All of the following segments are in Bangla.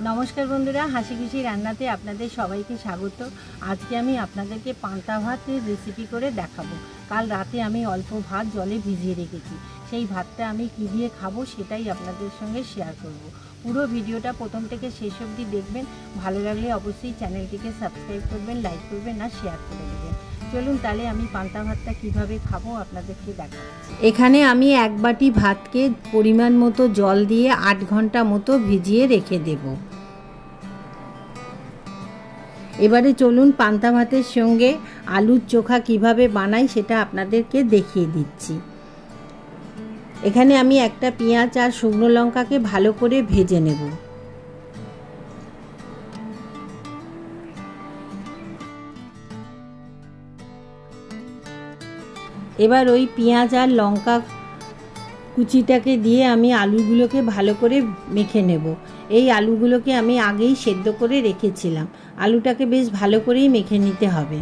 নমস্কার বন্ধুরা, হাসি খুশি রান্নাতে আপনাদের সবাইকে স্বাগত। আজকে আমি আপনাদেরকে পান্তা ভাতের রেসিপি করে দেখাবো। কাল রাতে আমি অল্প ভাত জলে ভিজিয়ে রেখেছি, সেই ভাতটা আমি কী দিয়ে খাবো সেটাই আপনাদের সঙ্গে শেয়ার করব। পুরো ভিডিওটা প্রথম থেকে শেষ অবধি দেখবেন। ভালো লাগলে অবশ্যই চ্যানেলটিকে সাবস্ক্রাইব করবেন, লাইক করবেন আর শেয়ার করে দেবেন। চলুন তাহলে আমি পান্তা ভাতটা কীভাবে খাবো আপনাদেরকে দেখাচ্ছি। এখানে আমি এক বাটি ভাতকে পরিমাণ মতো জল দিয়ে 8 ঘন্টা মতো ভিজিয়ে রেখে দেব। এবারে চলুন পান্তা ভাতের সঙ্গে আলুর চোখা কিভাবে বানাই সেটা আপনাদেরকে দেখিয়ে দিচ্ছি। এখানে আমি একটা পেঁয়াজ আর শুকনো লঙ্কাকে ভালো করে ভেজে নেব। এবার ওই পেঁয়াজ আর লঙ্কা কুচিটাকে দিয়ে আমি আলুগুলোকে ভালো করে মেখে নেব। এই আলুগুলোকে আমি আগেই সেদ্ধ করে রেখেছিলাম। আলুটাকে বেশ ভালো করেই মেখে নিতে হবে।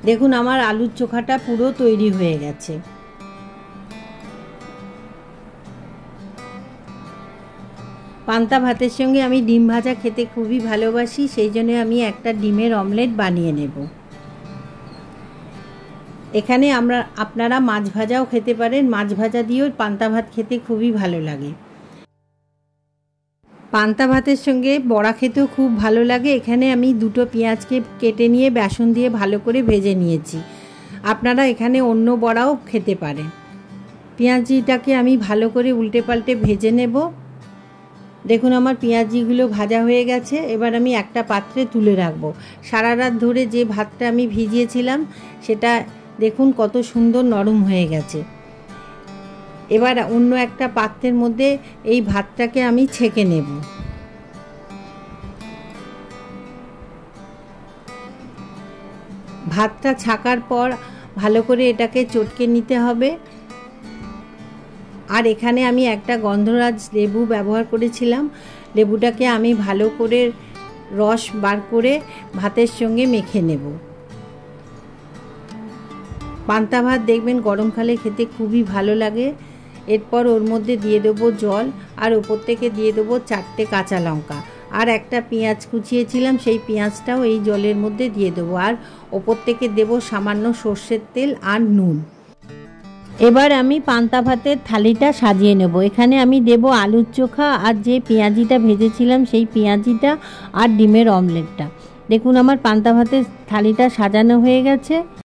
দেখুন আমার আলুর চোখাটা পুরো তৈরি হয়ে গেছে। পান্তা ভাতের সঙ্গে আমি ডিম ভাজা খেতে খুবই ভালোবাসি, সেই জন্য আমি একটা ডিমের অমলেট বানিয়ে নেব। এখানে আপনারা মাছ ভাজাও খেতে পারেন, মাছ ভাজা দিয়েও পান্তা ভাত খেতে খুবই ভালো লাগে। পান্তা ভাতের সঙ্গে বড়া খেতেও খুব ভালো লাগে। এখানে আমি দুটো পেঁয়াজকে কেটে নিয়ে বেসন দিয়ে ভালো করে ভেজে নিয়েছি। আপনারা এখানে অন্য বড়াও খেতে পারেন। পেঁয়াজিটাকে আমি ভালো করে উল্টে পাল্টে ভেজে নেব। দেখুন আমার পেঁয়াজিগুলো ভাজা হয়ে গেছে। এবার আমি একটা পাত্রে তুলে রাখবো। সারা রাত ধরে যে ভাতটা আমি ভিজিয়েছিলাম সেটা দেখুন কত সুন্দর নরম হয়ে গেছে। এবার অন্য একটা পাত্রের মধ্যে এই ভাতটাকে আমি ছেঁকে নেব। ভাতটা ছাকার পর ভালো করে এটাকে চটকে নিতে হবে। আর এখানে আমি একটা গন্ধরাজ লেবু ব্যবহার করেছিলাম। লেবুটাকে আমি ভালো করে রস বার করে ভাতের সঙ্গে মেখে নেব। পান্তা ভাত দেখবেন গরমকালে খেতে খুবই ভালো লাগে। এরপর ওর মধ্যে দিয়ে দেবো জল, আর ওপর থেকে দিয়ে দেবো 4টে কাঁচা লঙ্কা, আর একটা পেঁয়াজ কুচিয়েছিলাম সেই পেঁয়াজটাও এই জলের মধ্যে দিয়ে দেবো, আর ওপর থেকে দেবো সামান্য সর্ষের তেল আর নুন। এবার আমি পান্তা ভাতের থালিটা সাজিয়ে নেব। এখানে আমি দেব আলুর চোখা আর যে পেঁয়াজিটা ভেজেছিলাম সেই পেঁয়াজিটা আর ডিমের অমলেটটা। দেখুন আমার পান্তা ভাতের থালিটা সাজানো হয়ে গেছে।